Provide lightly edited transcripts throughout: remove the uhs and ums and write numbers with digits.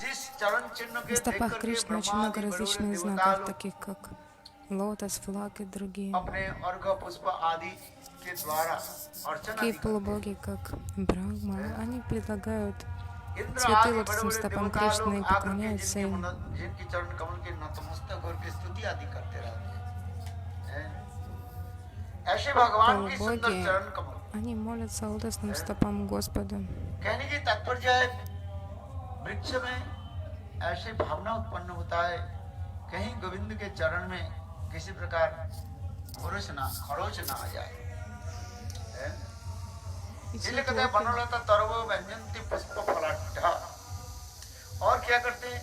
На стопах Кришны очень много различных знаков, таких как лотос, флаг и другие. Такие полубоги, как Брахма, они предлагают цветы лотосным стопам Кришны и поклоняются им. Полубоги, они молятся лотосным стопам Господа. ऐसे भावना उत्पन्न होता है कहीं गोविंद के चरण में किसी प्रकार खरोच ना आ जाए। इसलिए कहते हैं बनलता तरवो व्यंजनति पुष्प फलाढ्य। और क्या करते हैं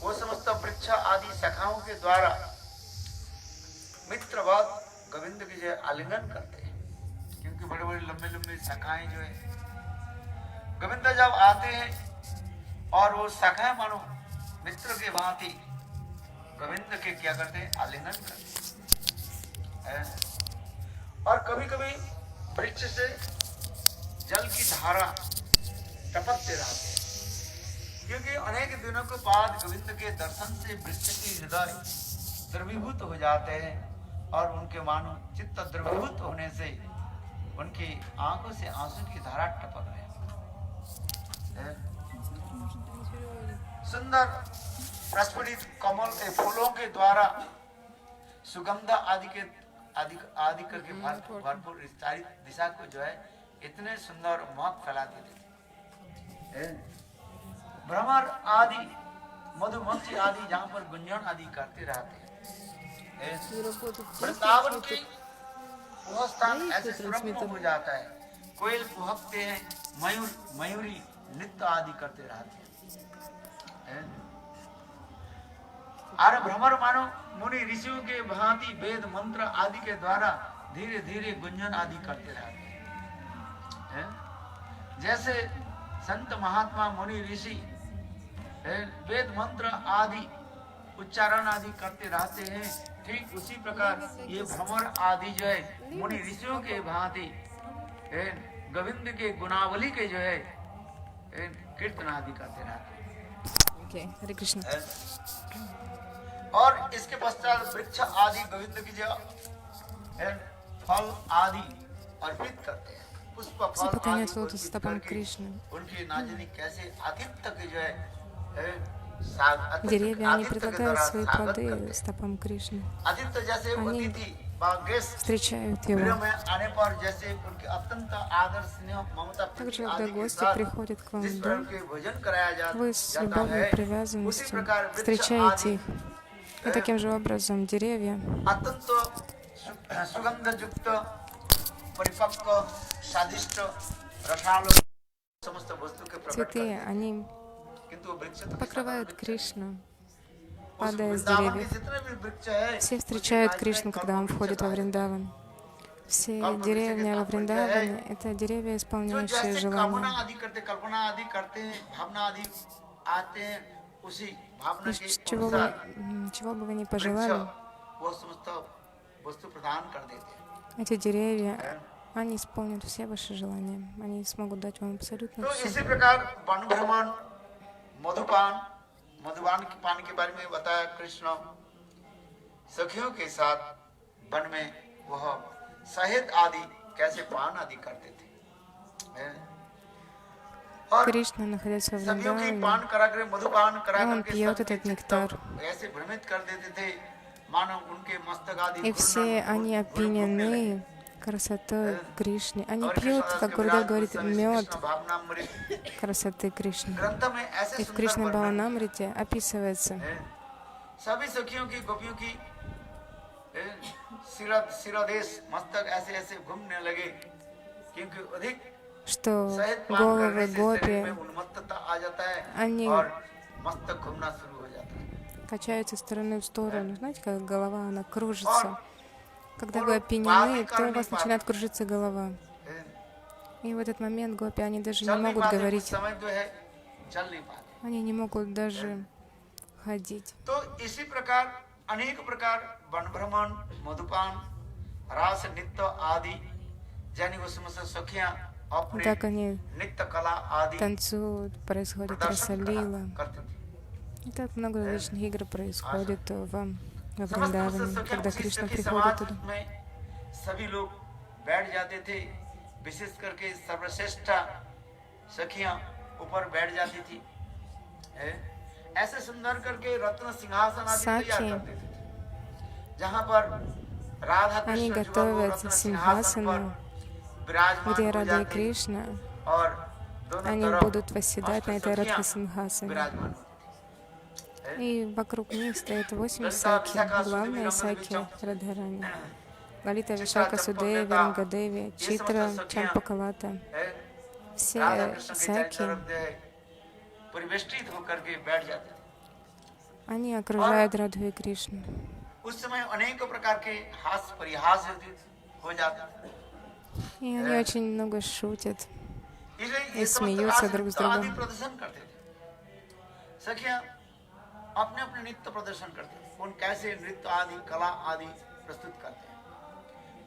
वो समस्त वृक्ष आदि शाखाओं के द्वारा मित्रवत गोविंद की जो आलिंगन करते हैं, क्योंकि बड़े बड़े लंबे लंबे शाखाएं जो है गोविंद जब आते हैं और वो शाखाएं मानो मित्र के भांति गोविंद के क्या करते हैं, आलिंगन करते हैं। और कभी कभी वृक्ष से जल की धारा टपकते रहते हैं, क्योंकि अनेक दिनों के बाद गोविंद के दर्शन से वृक्ष की हृदय द्रवीभूत हो जाते हैं और उनके मानो चित्त द्रवीभूत होने से उनकी आंखों से आंसू की धारा टपक रहे हैं। सुंदर प्रस्फुटित कमल के फूलों के द्वारा सुगंध आदि करके भरपूर विस्तारित दिशा को जो है इतने सुंदर महक फैला देते। भ्रमर आदि मधुमक्खी आदि जहाँ पर गुंजन आदि करते रहते हैं, वृंदावन की वह स्थान ऐसे सुरम्य हो जाता है। कोयल कुहकते हैं, मयूरी नृत्य आदि करते रहते हैं। अरे भ्रमर मानो मुनि ऋषियों के भांति वेद मंत्र आदि के द्वारा धीरे धीरे गुंजन आदि करते रहते हैं। जैसे संत महात्मा मुनि ऋषि वेद मंत्र आदि उच्चारण आदि करते रहते हैं, ठीक उसी प्रकार ये भ्रमर आदि जो है मुनि ऋषियों के भांति गोविंद के गुणावली के जो है कीर्तन आदि करते रहते हैं। हरे कृष्ण। और इसके पश्चात वृक्ष आदि गोविंद की जो फल आदि अर्पित करते हैं, पुष्प फल आदि стопам Кришны. उनकी नाजनी कैसे आतिथ्य के जो है Деревья, они предлагают свои плоды стопам Кришны. Они встречают его. Также, когда гости приходят к вам в дом, вы с любовью и привязанностью встречаете их. И таким же образом деревья цветы, они покрывают Кришну, падая с деревьев. Все встречают Кришну, когда он входит во Вриндаван. Все деревни во Вриндаване — это деревья, исполняющие желания. Чего бы вы ни пожелали, эти деревья, они исполнят все ваши желания. Они смогут дать вам абсолютно все. मधुपान के बारे में बताया कृष्ण सखियों के साथ वन में वह शहद आदि कैसे पान आदि करते थे। और Кришна, находясь во Вриндаване, मधुपान करा он пьет этот нектар. ऐसे भ्रमित कर देते थे मानो उनके मस्तक आदि и все они опьянены красотой Кришны. Они пьют, как Гурудев говорит, мед красоты Кришны. И в Кришна Бхаванамрите описывается, что головы гопи, они качаются из стороны в сторону. Знаете, как голова, она кружится. Когда вы опьянены, то у вас начинает кружиться голова. И в этот момент гопи, они даже не могут говорить. Они не могут даже ходить. अपने Так они नृत्य कला आदि танцуют, происходит प्रदर्शन расалила. करते थे। И так много различных игр происходит во समस्त रूप से Вриндаване, सखियां когда उसी Кришна सखी приходит समाज туда. में सभी लोग बैठ जाते थे, विशेष करके सर्वश्रेष्ठ सखियां ऊपर बैठ जाती थी। ऐसे सुंदर करके रत्न सिंहासन आदि तैयार Саки, करते थे, जहां पर राधा они कृष्ण जो है वो готовят रत्न सिंहासन पर симхасану, विराजमान где हो Рада и जाते Кришна, और दोनों они तरफ будут восседать на этой अष्टसखियां Радха-симхасане. विराजमान होती थी। И вокруг них стоит 8 ललिता саки. विशाखा सुदेवी Главная रंग саки Радхарани. Лалита चित्रा Вишака Судеви, चंपकलता, Рангаdevi, ये Читра, समस्त सखियां Чампакалата. Все राधा कृष्ण के चरण саки, तरफ परिवेष्टित होकर के बैठ जाते थे। они окружают Радху и Кришну. उस समय अनेक प्रकार के हास्य परिहास हो जाते थे। И они очень много шутят. इसलिए И ये समस्त смеются हास्य друг с नृत्य आदि другом. प्रदर्शन करते थे। सखियां अपने अपने नृत्य प्रदर्शन करते थे, कौन कैसे नृत्य आदि कला आदि प्रस्तुत करते हैं।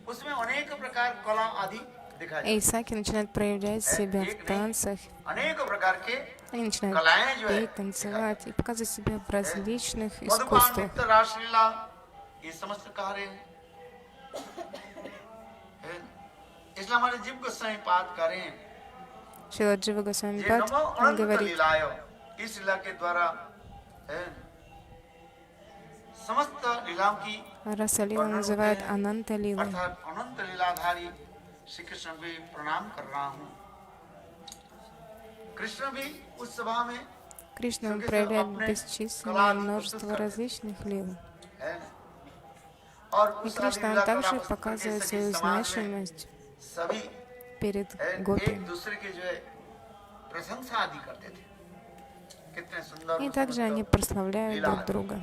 उसमें अनेक प्रकार कला आदि दिखाई И саки начинают проявлять себя в танцах. अनेक प्रकार के Они начинают कलाएं जो है петь, танцевать и показывать себя в различных मधुपान искусствах. नृत्य रासलीला ये समस्त कार्य है। इसलिए हमारे जीव को सही बात करें Шрила Джива Госвами ये Пад, नमो он अनंत говорит, लीलायो, इस लीला के द्वारा समस्त लीलाओं की Расалила называют Ананта Лилой. अर्थात अनंत लीलाधारी श्री कृष्ण भी प्रणाम कर रहा हूँ। कृष्ण भी उस सभा में Кришна он проявляет бесчисленное множество различных лил. और И उस Кришна он लीला также कला प्रस्तुत показывает करके свою सखी समाज में значимость सभी перед एक гопи. दूसरे के जो है प्रशंसा आदि करते थे। कितने सुंदर И также они прославляют друг друга.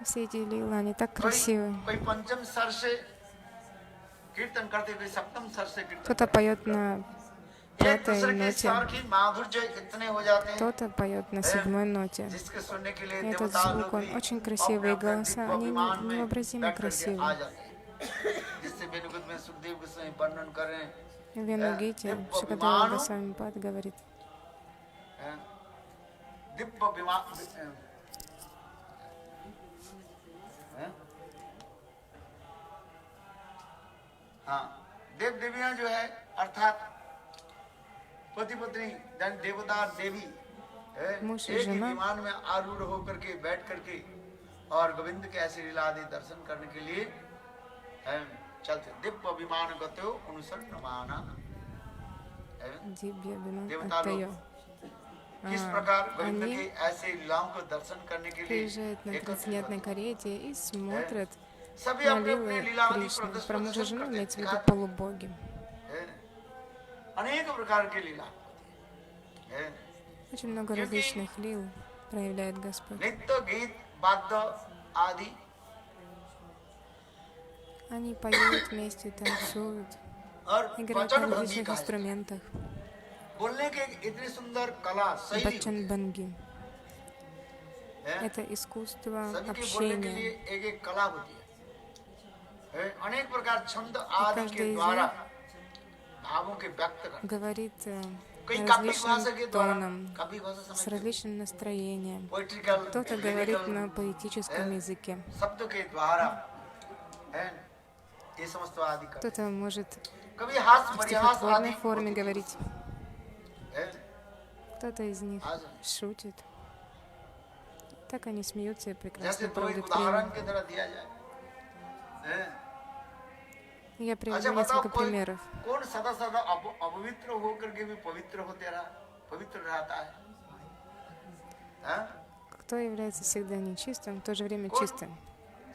Все эти лилы, они так красивы. कोई पंचम स्वर से कीर्तन करते, कोई सप्तम स्वर से कीर्तन Кто-то поет на एक пятой दूसरे के ноте, स्वर की माधुर्य इतने हो जाते हैं кто-то поет на седьмой ноте. जिसके सुनने के लिए И этот देवता звук, लोग он भी очень अपने красивые अपने голоса, दिव्य они विमान में невообразимо बैठ करके красивые. आ जाते हैं। जिससे बेनुगत में सुखदेव गोस्वामी वर्णन कर रहे हैं В Венугите दिव्य Шукадева विमानो Госвами Пад говорит, दिव्य विमान हाँ देव देवियां जो है अर्थात पति पत्नी देवता देवी Муж и एक ही жена. विमान में आरूढ़ होकर के बैठ करके और गोविंद के ऐसे लीला आदि दर्शन करने के लिए चलते दिव्य विमान गतो अनुसन्नमाना Дибья Биман देवता लोग Аттайо. किस प्रकार गोविंद Они के ऐसे लीलाओं को दर्शन करने के लिए приезжают на एकत्रित трансцендентной карете и смотрят सभी на अपने अपने лилы लीला आदि Кришны. Про प्रदर्शन мужа и жену करते имеется в виду दिखाते полубоги. हैं। अनेक प्रकार के लीला हैं। Очень много различных лил проявляет Господь. नृत्य गीत वाद्य आदि Они поют вместе, танцуют, और играют वचन на भंगी различных का инструментах. बोलने के इतनी सुंदर कला शैली Бачан Банги. है। Это искусство सभी के बोलने के लिए общения. एक एक कला होती है। अनेक प्रकार छंद आदि के каждый из द्वारा них भावों के व्यक्त कर Говорит कई काव्यिक भाषा различным के द्वारा тоном, काव्यिक भाषा с समझते различным настроением. पोइट्रिकल Кто-то говорит на поэтическом языке, शब्दों के द्वारा है ये समस्त आदि कर кто-то может कभी हास्य в परिहास आदि стихотворной форме говорить, है। кто-то из них шутит. Так они смеются и जैसे прекрасно तो एक проводят उदाहरण время. के तरह दिया जाए हैं? Я अच्छा приведу बताओ несколько कोई примеров. कौन सदा सदा अपवित्र होकर के भी पवित्र होते रहा पवित्र रहता है हैं? Кто является всегда нечистым, в то же время कौन чистым?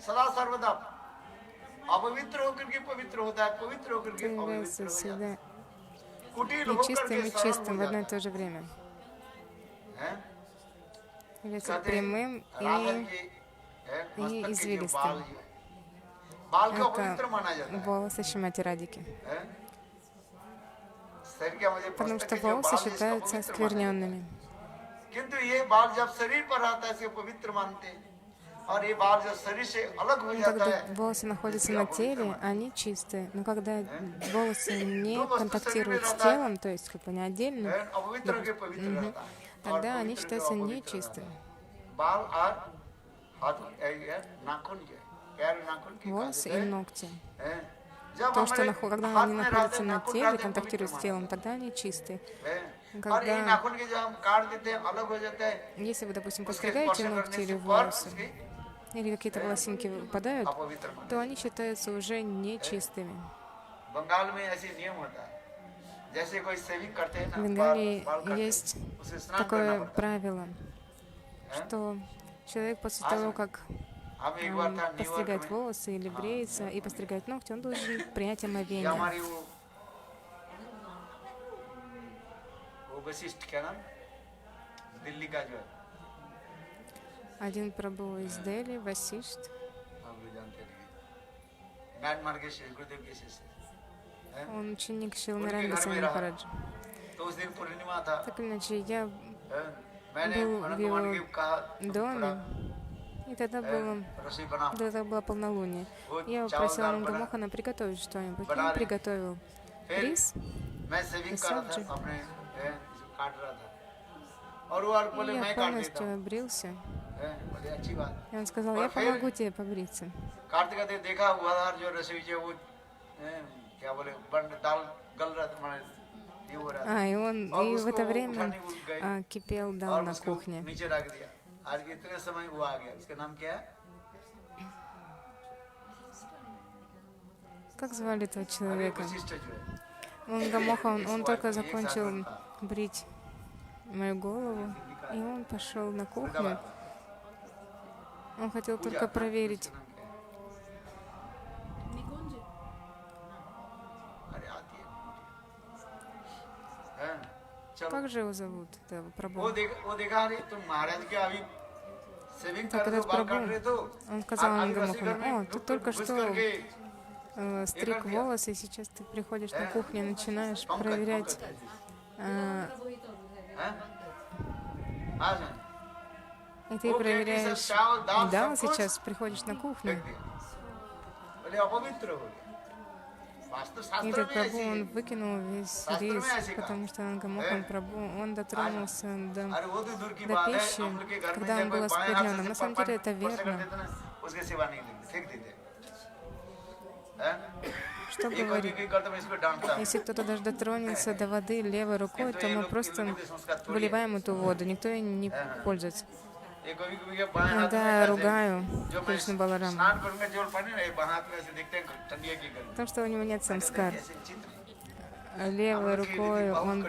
सदा सर्वदा अपवित्र होकर के पवित्र होता है पवित्र होकर Кто के अपवित्र является हो जाता всегда है कुटिल होकर нечистым के и सरल чистым हो в одно и जाता то же время? है हैं? Является कहते हैं, прямым राधा и के मस्तक के जो извилистым. बाल जो है, बाल को अपवित्र это माना जाता है волосы Шримати Радики. हैं? शरीर के मुझे Потому मस्तक что के जो волосы बाल है, इसको считаются पवित्र माना जाता है। оскверненными. किंतु ये बाल जब शरीर पर रहता है इसे पवित्र मानते हैं और ये बाल जो शरीर से अलग हो जाता Когда है, волосы находятся इसलिए на अपवित्र теле, माना। они чистые. Но когда волосы не जो वस्तु शरीर में контактируют с रहता है, телом, то есть как бы не отдельно, अपवित्र के पवित्र мгм, रहता है और тогда они पवित्र के считаются अपवित्र रहता нечистыми. है। बाल और हाथ नाखून जो है, पैर नाखून की Волосы и ногти. हैं? जब То, что हमारे когда हाथ они में находятся रहते हैं, на नाखून теле, रहते हैं, контактируют पवित्र с телом, माना тогда они чистые. है। और Когда, ये नाखून के जो हम काट देते हैं, अलग हो जाता है, если вы, допустим, उसके постригаете स्पर्श ногти करने или से पर волосы, उसकी или какие-то волосинки выпадают, अपवित्र माना। то они считаются уже нечистыми. बंगाल में ऐसे नियम होता है, जैसे कोई सेविंग करते हैं В ना, Бенгалии बाल काटते हैं, есть उसे स्नान करना такое पड़ता है। правило, что человек после того, как हम एक बार था न्यूयॉर्क постригает में, волосы или бреется и постригает ногти, он должен принять ये омовение. हमारी वो वशिष्ठ क्या नाम, दिल्ली का जो है, Один прабу из Дели, Васишт, हम लोग जानते नहीं, म्यांमार के शेष गुरुदेव के शेष हैं? он ученик Шилнаренда Свами Махараджа. तो उस दिन पूर्णिमा था, Так или иначе, я हैं? मैंने был в अनंत его मान के कहा तुम доме, थोड़ा, и тогда было, रसोई बनाओ, тогда было полнолуние. वो Я चावल попросила दाल बना, Мангамохана приготовить что-нибудь. बना Он रहे। приготовил फिर рис, मैं सेविंग कर रहा था, सब्जी। अपने इसको काट रहा था, और वो और и बोले я मैं काट देता полностью हूँ, обрился. बोले अच्छी बात। И он сказал, और я फिर помогу тебе побриться. काटते काटते देखा हुआ जो रसोई जो वो क्या बोले बंद दाल गल रहा था, मैंने ये हो रहा था, И он और и в это उसको время उठाने को गए кипел дал और на उसको кухне. नीचे रख दिया। आज इतने समय वो आ गया, उसका नाम क्या है? Как звали этого अरे человека? वशिष्ठ जो है, Мангамоха, он только एक साल закончил का था। брить мою голову, и он пошел на кухню. Он хотел पूजा, только проверить, उसका नाम क्या है? अरे आती है, चलो как же его зовут, этого वो прабу. वो देखा अरे तुम महाराज के अभी सेविंग Так कर दो, этот बाल काट прабу, रहे तो он сказал अभी रसोई घर Мангамохану, में ты только घुस что करके стриг волосы, и сейчас ты приходишь на кухню и начинаешь проверять. हैं? आ जाए, И ты वो कहती सब проверяешь, चावल दाल да, सब कुछ сейчас приходишь на кухню. फेंक दिया, बोले अपवित्र हो गया। वास्तु И शास्त्र этот में прабу, ऐसी он है। выкинул весь शास्त्र рис, में ऐसे कहा। потому что Ангамохан прабу, он дотронулся अरे वो तो दूर की до बात है, пищи, हम लोग के घर में когда जब он कोई был बाएं हाथ оскверненным. से На самом деле это स्पर्श कर верно. देते ना, उसके सेवा नहीं लेते, फेंक देते हैं? Что ये कोई говорит? भी करता मैं इसको डांटता हूँ। Если кто-то даже дотронется до воды левой рукой, то мы просто выливаем эту воду, никто ей не пользуется. ये कभी कभी ये बाएं हाथ में Иногда ऐसे, ругаю जो मैं Кришну Баларама, स्नान करूंगा जो पानी ना ये बाएं हाथ में ऐसे देखते हैं ठंडिया की गर्मी, потому что у него нет самскар. ऐसे चित्र Левой рукой он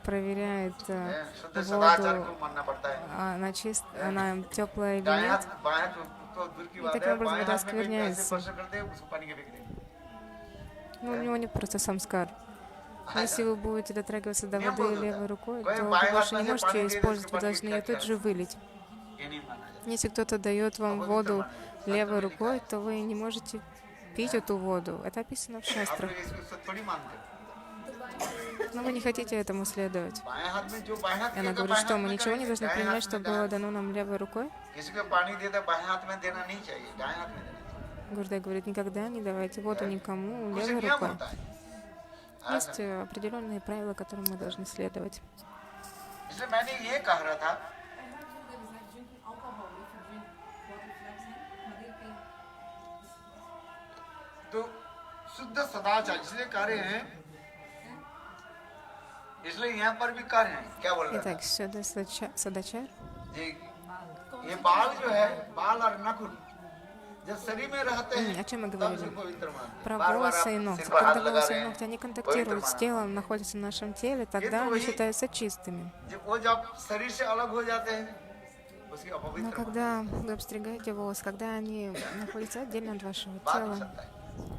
проверяет शुद्ध सदाचार воду, को मानना पड़ता है। она теплая или दाएं нет. हाथ बाएं हाथ तो दूर की बात таким है, образом बाएं вода हाथ में कोई ऐसे оскверняется. स्पर्श करते हैं उसको पानी के फेंक देंगे। Ну, у него нет просто самскар. Если вы будете дотрагиваться до Ням воды было, да. левой рукой, Кое то вы बाएं больше हाथ не में से можете पानी ее दे दे, использовать, उसको вы पानी должны ее क्या тут же вылить. ये नहीं माना जाता। Если кто-то дает вам воду левой рукой, то вы не можете пить эту воду. Это описано в आप шастрах. लोग इसको थोड़ी मानते हैं। Но вы не хотите этому следовать. बाएं हाथ में जो बाएं हाथ И она किया तो говорит, बाएं что हाथ мы में ничего не करेंगे, должны दाएं принимать, हाथ что में было दाएं। дано нам левой рукой. किसी को पानी देता बाएं हाथ में देना नहीं चाहिए, दाएं हाथ में देना चाहिए। Гурдей говорит, никогда не давайте воду никому कुछ левой नियम рукой. होता है। Есть определенные правила, которым мы должны следовать. इसलिए मैंने ये कह रहा था तो शुद्ध सदाचार इसलिए कह रहे हैं, इसलिए यहाँ पर भी कह रहे हैं क्या बोल रहे हैं? Итак, сюда садачар. जी, ये बाल जो है बाल और नखुन जब शरीर में रहते हैं О чем мы तब говорили? उसको पवित्र मानते Про हैं। बार-बार волосы आप и सिर ногти. पर हाथ Когда लगा волосы रहे и हैं, ногти, они पवित्र контактируют с माना। телом, находятся в нашем теле, тогда они считаются чистыми. वो जब शरीर से अलग हो जाते हैं उसकी Но अपवित्र когда вы обстригаете волосы, когда они находятся отдельно от вашего बात हो тела, सकता है।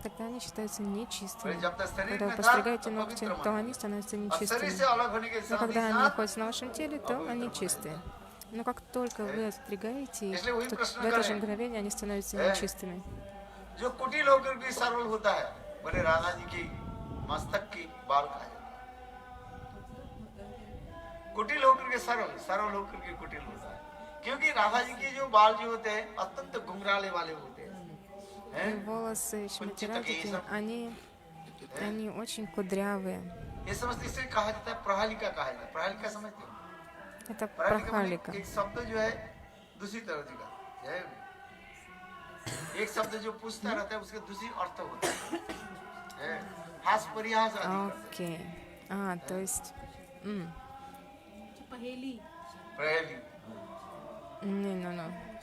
тогда они считаются нечистыми. जब तक शरीर Когда вы में था постригаете तो ногти, पवित्र то माना। они становятся और शरीर нечистыми. से अलग होने के Но साथ ही когда они साथ находятся на вашем теле, то они чистые. Но как только вы отстригаете их, Если वही то प्रश्न в это же करें, мгновение они становятся нечистыми. जो कुटिल होकर भी सरल होता है, बोले राधा जी की मस्तक की बाल खाए जाता है। कुटिल होकर के सरल, सरल होकर के कुटिल होता है। क्योंकि राधा जी के जो बाल जो होते हैं अत्यंत घुंघराले वाले होते हैं И волосы Шримати Радхики, они очень кудрявые. ये समझते इसे कहा जाता है प्रहालिका कहा जाता है प्रहालिका समझते हो Это प्रहालिका माने прахалика. एक शब्द जो है दूसरी तरह का है एक शब्द जो पूछता रहता है उसके दूसरी अर्थ होता है हास परिहास आदि करते Окей. То есть... पहेली प्रहेली Не.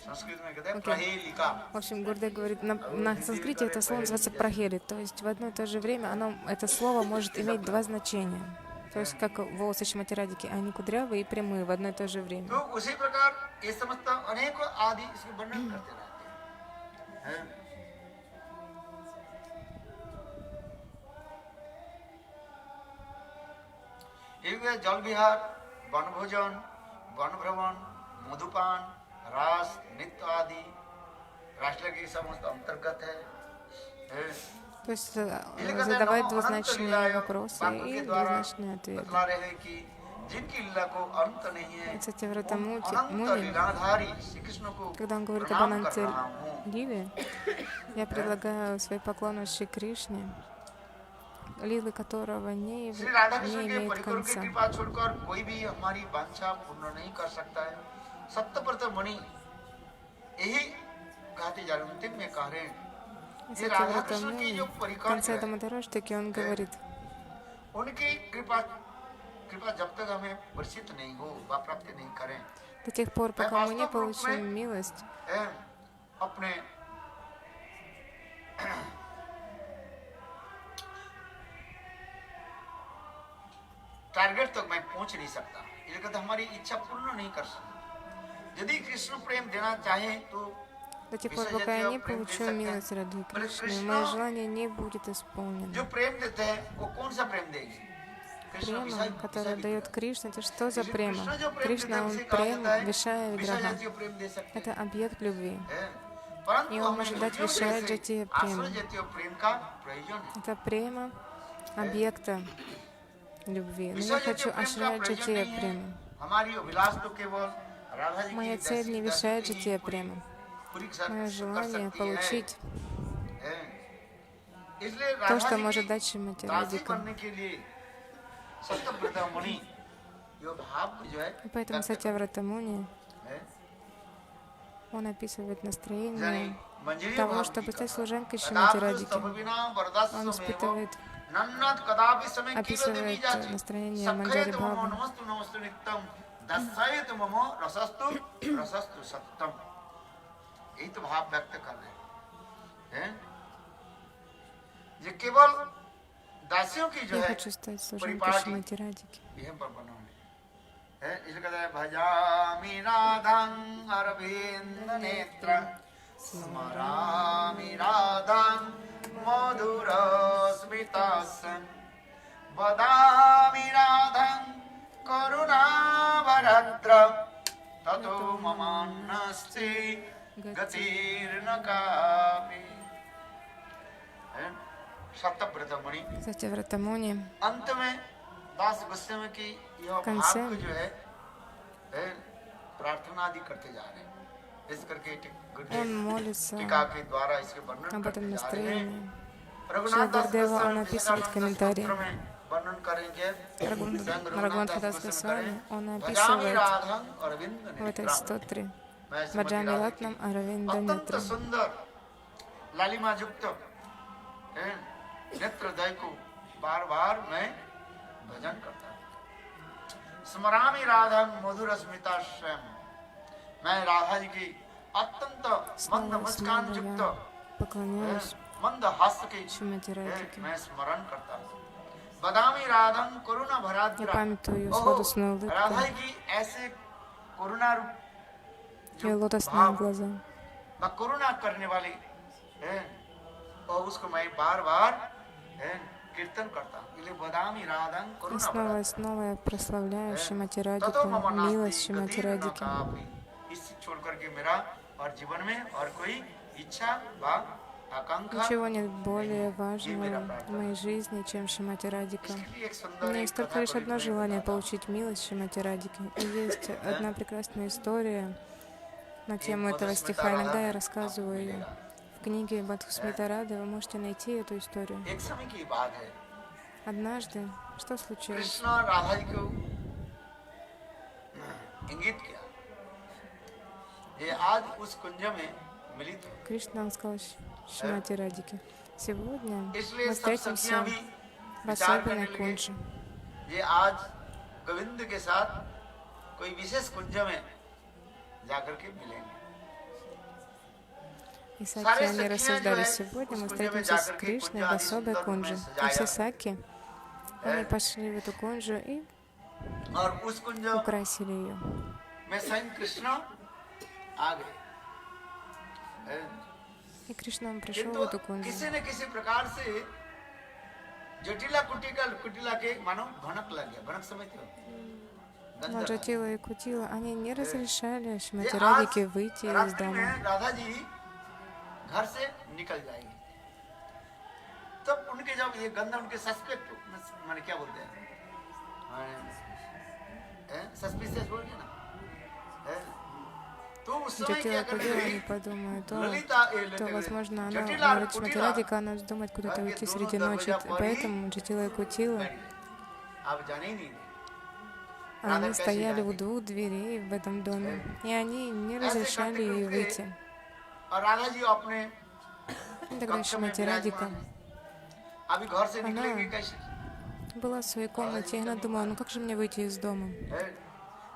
संस्कृत में कहते हैं Окей. प्रहेलिका В общем, Гурдев говорит, на санскрите это слово называется прахели, то есть в одно и то же время это слово может иметь два значения. То есть как волосы Шримати Радхики, они кудрявые и прямые в одно и то же время. तो उसी प्रकार ये समझता अनेक आदि इसको वर्णन करते रहते हैं एक जल विहार वन भोजन वन भ्रमण मधुपान रास नृत्य आदि राष्ट्र के समस्त अंतर्गत है То есть задавать двузначные вопросы и двузначные ответы. बतला रहे हैं कि जिनकी लीला को अंत नहीं है Сатьяврата अनंत Муни, लीलाधारी श्री कृष्ण को когда он говорит об प्रणाम कर Ананте रहा हूँ Ливе, я предлагаю свои поклоны Шри Кришне, лилы которого не श्री राधा कृष्ण के имеет परिकर की конца. कृपा छोड़कर कोई भी हमारी वांछा पूर्ण नहीं कर सकता है सत्यव्रत मुनि यही कहते जा रहे हैं अंतिम में कह रहे हैं ये राधा Сатьяврата कृष्ण की Муни, जो в परिकर конце है Дамадараштаки он говорит, उनकी कृपा कृपा जब तक हमें वर्षित नहीं हो व प्राप्ति नहीं करें до тех пор, пока мы не получим милость, अपने टारगेट तक मैं पहुंच नहीं सकता इसलिए कहते हमारी इच्छा पूर्ण नहीं कर सकता यदि कृष्ण प्रेम देना चाहे तो до тех пор, пока я не получу милость Радхи Кришны, мое желание не будет исполнено. जो प्रेम देते हैं वो कौन सा प्रेम देगी Према, которая дает Кришна, это что за према? Кришна, он према, Вишая Виграха. Это объект любви. И он может дать Вишая Джатия прему. Это према объекта любви. Но я хочу Ашрая Джатия прему. Моя цель не Вишая Джатия прему. Мое желание получить то, что может дать Шримати Радхика. И поэтому Сатьяврата Муни, он описывает настроение того, чтобы стать служанкой Шримати Радхики. Он описывает настроение Манджари Бабы. यही तो भाव व्यक्त कर रहे हैं ये केवल दासियों की जो Я है хочу стать служанкой Шримати Радхики. यह पर बना है इसलिए कहता है भजामि राधां अरविंद नेत्र स्मरामि राधां मधुर स्मितासं वदामि राधां करुणावरद्र ततो ममान्नस्ति गतिर्न कापि सत्यव्रत मुनि Сатьяврата Муни अंत में दास गोस्वामी की यह भाव को जो है प्रार्थना आदि करते जा रहे हैं इस करके он молится टीका के द्वारा इसके वर्णन об करते этом जा रहे हैं настроении. रघुनाथ दास Гурдева, он गोस्वामी описывает в комментарии. वर्णन करेंगे Рагунатхадас Госвами, он भजामि описывает राधां अरविंद в этой नेत्रं стотре मैं श्रीमती Баджами राधा Ратнам की Аравинда अत्यंत Нетрам. सुंदर लालिमा युक्त नेत्रदय को बार बार मैं भजन करता हूँ स्मरामि राधा मधुर स्मिता स्वयं मैं राधा जी की अत्यंत मंद मुस्कान युक्त Поклоняюсь मंद हास्य की Шримати Радхике. मैं स्मरण करता हूँ बदामी राधम करुणा Я भराद्रा памятую ее сладостную राधा улыбку, जी की ऐसे करुणा रूप ее лотосные глаза. करुणा करने वाली है और उसको मैं बार बार कीर्तन करता हूँ इसलिए बदामी राधं И करुणा снова и снова я прославляю Шримати Радхику, милость Шримати Радхики. इस छोड़ करके मेरा और जीवन में और कोई इच्छा व आकांक्षा Ничего нет более важного в моей жизни, чем Шримати Радхика. У меня есть только лишь одно желание — получить милость Шримати Радхики. И есть одна прекрасная история на тему этого стиха. Иногда я рассказываю ее. В книге Бадхусмита Рада вы можете найти эту историю. एक समय की बात है, Однажды, что случилось? कृष्ण और राधा जी को इंगित किया ये आज उस कुंज में मिलित हो, Кришна, он сказал Шримати Радике: сегодня इसलिए мы सब सखियां встретимся भी в विचार особенной करने लगे кунджи. ये आज गोविंद के साथ कोई विशेष कुंज में जाकर के मिलेंगे। И саки, सारे они सखियां जो рассуждали: है сегодня उस мы कुंज में встретимся с जाकर के Кришной कुंज в आदि особой सुंदर रूप में кунджи. И सजाया все саки, они है пошли в эту кунджу и और उस कुंज украсили ее. में स्वयं कृष्ण आ गए है। И Кришна, он пришел किंतु в эту кунджу. किसी न किसी प्रकार से जटिला कुटिला के मानो भनक लग गया। भनक समझते हो? Но गंधर्व। Джатила и Кутила, они не разрешали ये Шримати आज Радике выйти из रात्रि дома. में राधा जी घर से निकल जाएगी। तब उनके जब ये गंधा उनके सस्पेक्ट माने क्या बोलते हैं, सस्पिशियस बोलते हैं ना, तो उस समय Джатила क्या и करने Кутила, लगी, они подумают: ललिता то, возможно, она जटिला और говорит Шримати कुटिला Радика, она вздумает куда-то уйти दोनों среди ночи. दरवाजा पर ही Поэтому Джатила и Кутила, बैठ गए। आप जाने ही नहीं दें। они стояли у двух дверей в этом доме, и они не разрешали ей выйти. और राधा जी अपने И тогда कक्ष में Шримати Радика, विराजमान है। अभी घर से निकलेंगे कैसे? была в своей комнате, и она думала: ну как же мне выйти из дома?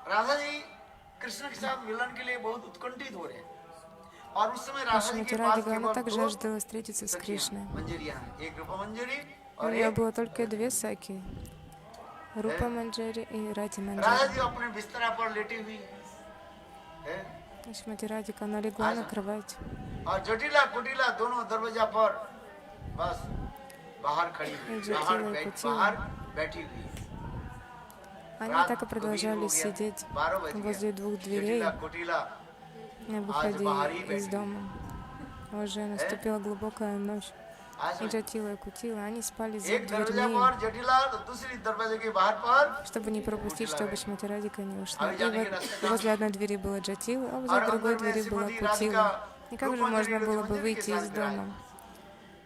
राधा जी कृष्ण के साथ मिलन के लिए बहुत उत्कंठित हो रहे हैं और उस समय И राधा जी Шримати के पास Радика, она केवल так दो жаждала встретиться с सखियां Кришной. मंजरियां हैं, एक रूपा मंजरी У और нее एक было только две саки: Рупа Манджари и Рати राधा Манджари. जी अपने बिस्तरा पर लेटी हुई है И Шримати Радика, она легла на кровать. और जटिला कुटिला दोनों दरवाजा पर बस बाहर खड़ी हुई, बाहर बैठी हुई। Они так и продолжали сидеть 12 बज गए। возле двух дверей, जटिला कुटिला не выходили из дома. Уже наступила глубокая ночь. И Джатила и Кутила, они спали за एक दरवाजा дверьми, पर जटिला तो दूसरी दरवाजे के बाहर पर чтобы не пропустить, чтобы Шримати Радика не ушла. अभी И जाने के रास्ते возле одной двери была Джатила, а और возле другой अंदर में двери была श्रीमती Кутила. राधिका И как же रूपमंजरी можно было бы रतिमंजरी के выйти साथ из विराज। дома?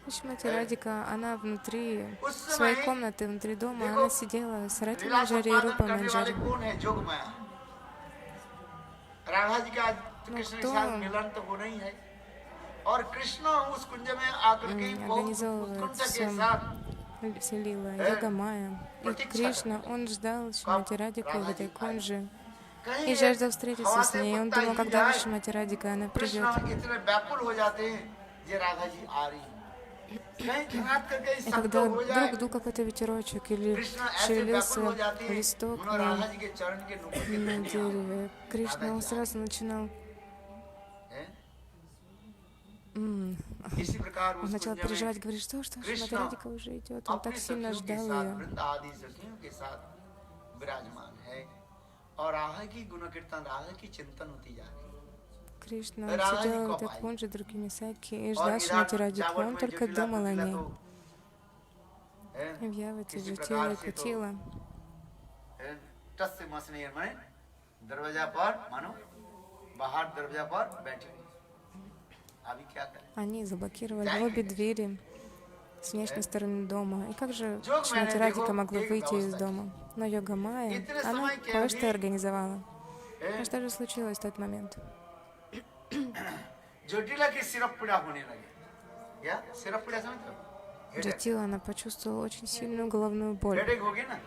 И Шримати Радика, она внутри उस своей समय комнаты, внутри дома, देखो, она сидела с Рати लीला Манджари и संपादन Рупа करने वाले Манджари. कौन है? जोगमाया। राधा जी का आज कृष्ण के кто? साथ मिलन तो वो नहीं है और कृष्ण उस कुंज में आकर के बहुत Организовывает उत्कंठा के все साथ Селила, Йога-майя. И Кришна, он ждал Шримати Радику в этой кунже कहीं и жаждал встретиться с ней. Он думал, когда же Шримати Радика, она कृष्ण придет. इतने व्याकुल हो जाते हैं ये राधा जी आ रही है। कहीं घनात करके И शब्द когда हो जाए вдруг дул какой-то ветерочек или कृष्ण ऐसे шевелился व्याकुल हो जाते हैं листок उन्होंने राधा जी के चरण के नुपुर के на धुनी дереве, Кришна, он сразу начинал, इसी प्रकार он उस начал कुंज में переживать, говорит: что Шримати कृष्ण Радика уже идет. Он अपनी так сильно सखियों के ждал साथ ее. वृंद आदि सखियों के साथ विराजमान है और राधा की गुण कीर्तन राधा की चिंतन होती जा रही है। Кришна, он сидел в этой кунже другими саки и ждал Шримати Радику. Он только думал о ней. И в Явате Джатила и Кутила, टस से मसनेर में दरवाजा पर मानो बाहर दरवाजा पर बैठी हुई। अभी क्या करें? они заблокировали обе двери с внешней стороны дома. И как же Шримати Радика могла выйти из дома? Но Йога Майя, она кое-что организовала. И что же случилось в тот момент? जटिला की सिरप पीड़ा होने लगी। क्या सिरप पीड़ा समझते हो? Джатила, она почувствовала очень сильную головную боль. हेडेक हो गया ना?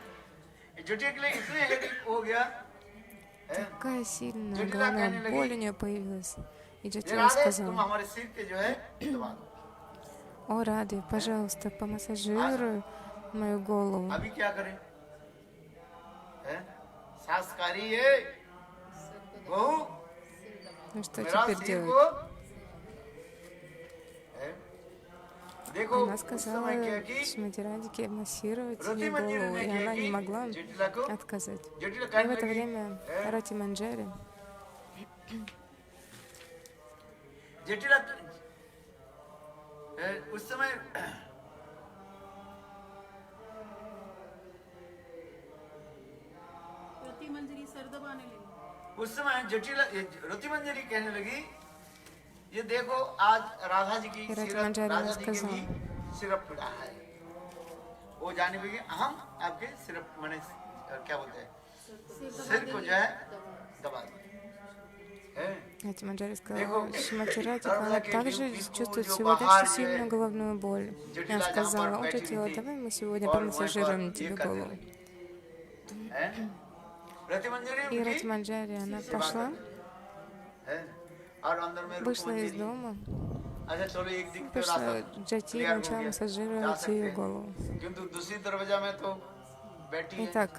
जटिला के लिए इतने हेडेक हो गया। Такая сильная Джатила головная कहने लगी, боль у нее появилась. И ये Джатила राधे तुम сказала: हमारे सिर पे जो है दबा दो। о, Раде, пожалуйста, помассажируй мою голову. अभी क्या करें? सासकारी है बहू Ну что मेरा теперь सिर делать? को देखो Она उस сказала समय क्या की Шримати Радике массировать रति ее मंजरी голову, ने и क्या она की не могла जटिला को отказать. जटिला И в कहने это लगी время Рати Манджари, जटिला उस समय रति मंजरी सर दबाने लगी। उस समय जटिला रति मंजरी कहने लगी, ये देखो आज राधा जी की И Рати सिरप, Манджари राधा जी के рассказала, भी सिरप पड़ा है। वो जाने लगी हम आपके सिरप मैंने क्या बोलते हैं, सिर को जो है दबा दें। Рати Манджари сказала, देखो, Шримати Радика, नर्मदा она के также बीच чувствует जो сегодня बाहर очень जो है, сильную головную боль. जटिला Она जहाँ पर сказала, о बैठी Джатила, हुई थी, давай мы сегодня और वहीं помассажируем पर ये тебе करने голову. लगी। हैं? रति मंजरी И उनकी Рати Манджари, она सेवा пошла, करने लगी। हैं? और अंदर में रूप вышла из मंजरी। дома, अच्छा चलो एक दिन तो пошла रास्ता к Джати и क्लियर हो начала गया, जा массажировать सकते ее हैं। голову. किंतु दूसरी दरवाजा में तो बैठी है, Итак,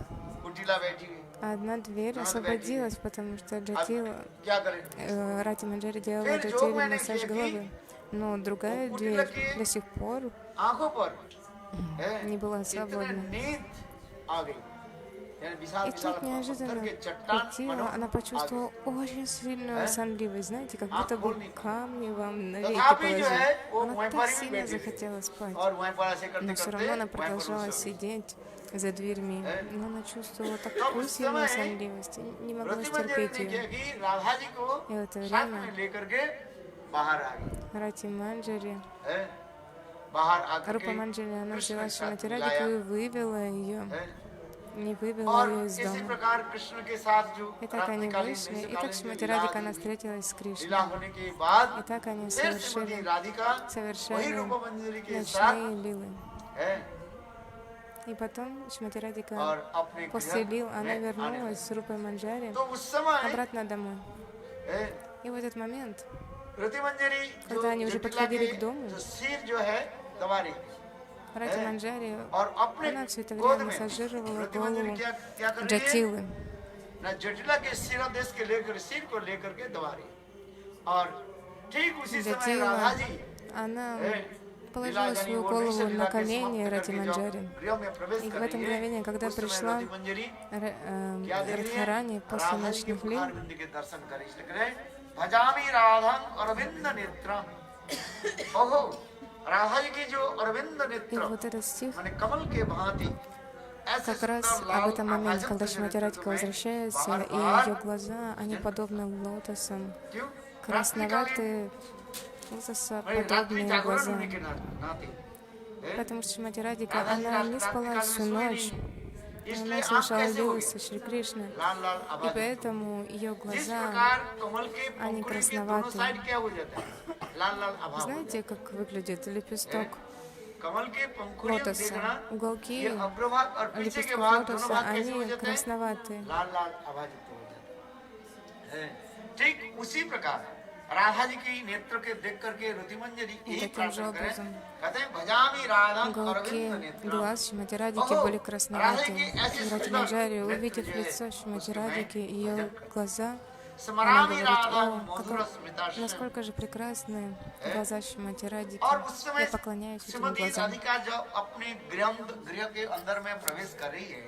कुटिला बैठी है। одна дверь Надо освободилась, потому что अब Джатила, क्या करें? Рати Манджари делала फिर जो Джатиле मैंने массаж किया कि головы. Но другая वो дверь कुटिला की до сих пор आंखों पर не была इतने свободна. नींद आ गई, यानी विशाल И विशाल тут पत्थर неожиданно के चट्टान хватило, मानो она आ почувствовала очень сильную сонливость, знаете, как будто бы камни вам на गई। веки तथापि जो положили. है वो Она वहीं так पर ही сильно बैठी रही захотела спать, और वहीं पर ऐसे करते но все करते равно она वहीं पर продолжала वो सो गई। сидеть за дверьми. Но она чувствовала такую उस сильную समय сонливость и не могла रति मंजरी стерпеть ने किया ее. कि राधा जी को И в это साथ время में लेकर के बाहर आ गई, Рати Манджари, हैं? बाहर आकर Рупа के Манджари, она कृष्ण взяла के साथ Шримати मिलाया, Радику и вывела ее, हैं? не вывела और ее из इसी дома. प्रकार कृष्ण के साथ जो И так они रात्रिकालीन вышли, и так निशिकालीन जो Шримати लीला Радика, она हुई, встретилась с लीला Кришной. होने के बाद И так они फिर श्रीमती совершили राधिका वही совершали रूप मंजरी के साथ ночные лилы. है И потом Шримати Радика और अपने после गृह лил она में आने вернулась с Рупой Манджари लगी। तो उस समय обратно домой. है, И в этот момент, रति मंजरी जो когда они уже जटिला подходили के к дому, जो सिर जो है दबा रही थी, Рати Манджари, और अपने она все это गोद время में массажировала रति मंजरी голову क्या कर रही है, Джатилы. ना जटिला के सिरादेश के लेकर सिर को लेकर के दबा रही है। और ठीक उसी समय राधा Джатила, जी она है, положила लीला свою यानी वो голову निश्चल लीला на के колени समाप्त Рати करके जब Манджари. गृह में प्रवेश И कर в это रही है, мгновение, когда उस समय пришла रति मंजरी क्या देख रही Радхарани है? после राधा जी के ночных лил, मुखारविंद के दर्शन करे, इसलिए कह रहे हैं, भजामि राधं अरविंद नेत्रम। ओहो, राधा जी की जो अरविंद и नेत्र вот этот стих माने कमल के भांति ऐसे как раз सुंदर об लाल этом моменте, आभाजन когда तुझे Шримати नेत्र Радика तुम्हें возвращается, बाहर и बाहर ее глаза, они подобны лотосам, क्यों? रात्रिकालीन красноватые, रात्रि лотосоподобные जागरण глаза. होने के नाते हैं? Потому что Шримати Радика, राधा जी она не спала रात्रिकाल में всю सोई ночь, नहीं, и इसलिए она आँख слышала कैसे हो лилы गई? со Шри Кришной, लाल लाल и आभाजन। поэтому ее जिस глаза, प्रकार कमल के они पंखुड़ी के दोनों красноватые. साइड क्या हो जाता है, लाल लाल आभा हो знаете, как выглядит лепесток जाता है। कमल के पंखुड़ियों лотоса? देखना, Уголки ये अग्रभाग और पीछे के лепестков भाग दोनों лотоса, भाग कैसे हो они जाते हैं, красноватые. लाल लाल आभाजुक्त हो जाते हैं। ठीक उसी प्रकार राधा जी की नेत्र के देख करके रति मंजरी यही таким प्रार्थना же करें, образом कहते हैं भजामि राधा Уголки अरविंद नेत्र। глаз Шримати Радики ओहो, были राधा जी красноватые. की ऐसी И Рати सुंदर Манджари, नेत्र увидев जो है, лицо Шримати उसके मैं Радики, भजन ее करूं। глаза, она स्मरामि говорит, राधा о, मधुर स्मिताश्रम। насколько же прекрасны глаза Шримати Радики. और उस समय Я поклоняюсь этим श्रीमती глазам. राधिका जब अपने गृह के अंदर में प्रवेश कर रही है,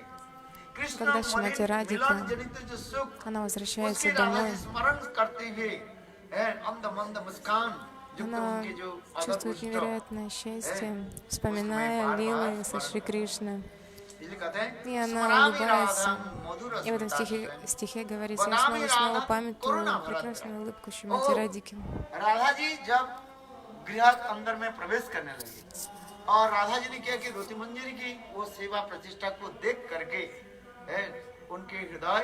कृष्ण Когда Шримати Радика, मिलन जनित जो सुख она उसके возвращается राधा домой, जी स्मरण करते हुए अंध मंद मुस्कान युक्त она उनके जो чувствует अदभुत невероятное счастье, вспоминая лилы со Шри Кришны. इसलिए कहते हैं И она स्मरामि улыбается. राधां मधुर И в этом स्मिताश्रयं। стихе говорится, я वदामि снова и снова राधां памятую करुणाभरद्रं। прекрасную улыбку Шримати ओह, Радики. राधा जी जब गृह अंदर में प्रवेश करने लगी और राधा जी ने क्या कि रति मंजरी की वो सेवा प्रतिष्ठा को देख करके उनके हृदय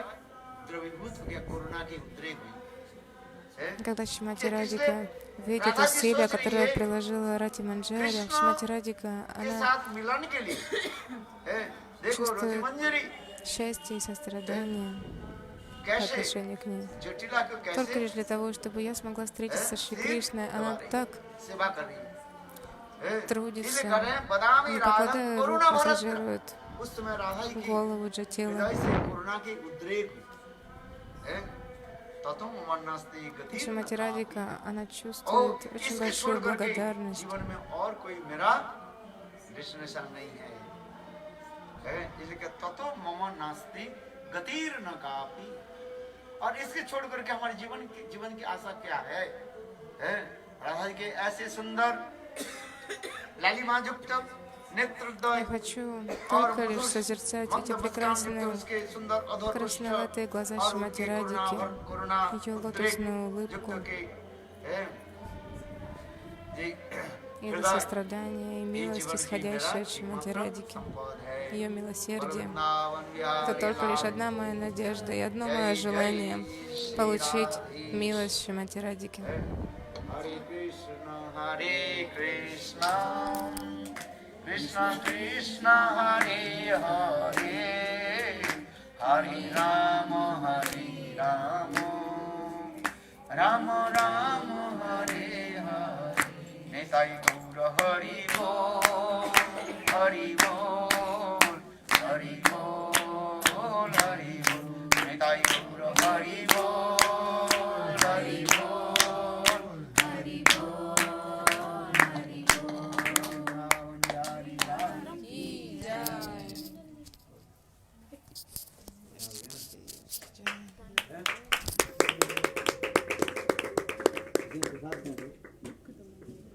द्रवीभूत हो गया, करुणा की उद्रेक हुई। Когда Шримати Радика видит усилия, которые приложила Рати Манджари, Шримати Радика, के она साथ मिलन के लिए देखो रति чувствует मंजरी счастье и сострадание по कैसे отношению к ней. जटिला को Только कैसे лишь для того, чтобы я смогла встретиться с Шри Кришной, она так सेवा कर रही है। трудится, इसलिए कह रहे हैं बदामी не राधा покладая рук, करुणा भरत। массажирует उस समय राधा जी की голову Джатилы. हृदय से करुणा की उद्रेक हुई। ततुम मन्नास्ति गति Шримати Радика, она ओ, чувствует очень इसके большую छोड़ करके благодарность. जीवन में और कोई मेरा डेस्टिनेशन नहीं है। इसलिए कि ततो मम नास्ति गतिर न कापि। और इसके छोड़ करके हमारे जीवन की आशा क्या है? राधा जी के ऐसे सुंदर लालिमा युक्त नेत्रोदय Я хочу और только лишь मधुर созерцать эти मंद मुस्कान прекрасные, के उसके सुंदर अधर उच्च красноватые глаза और Шримати उनकी Радики, करुणा ее उद्रेक лотосную युक्त улыбку, के जी ее हृदय сострадание и ये милость, जीवन की मेरा исходящая от Шримати एकमात्र Радики, संपद है ее милосердие. वृंदावन Это बिहारी только лишь लाल одна моя надежда и одно мое जय желание जय श्री получить राधेश милость Шримати Радики. हरे कृष्ण कृष्ण कृष्ण हरे हरे हरे राम राम राम हरे हरे निताई गौर हरि बोल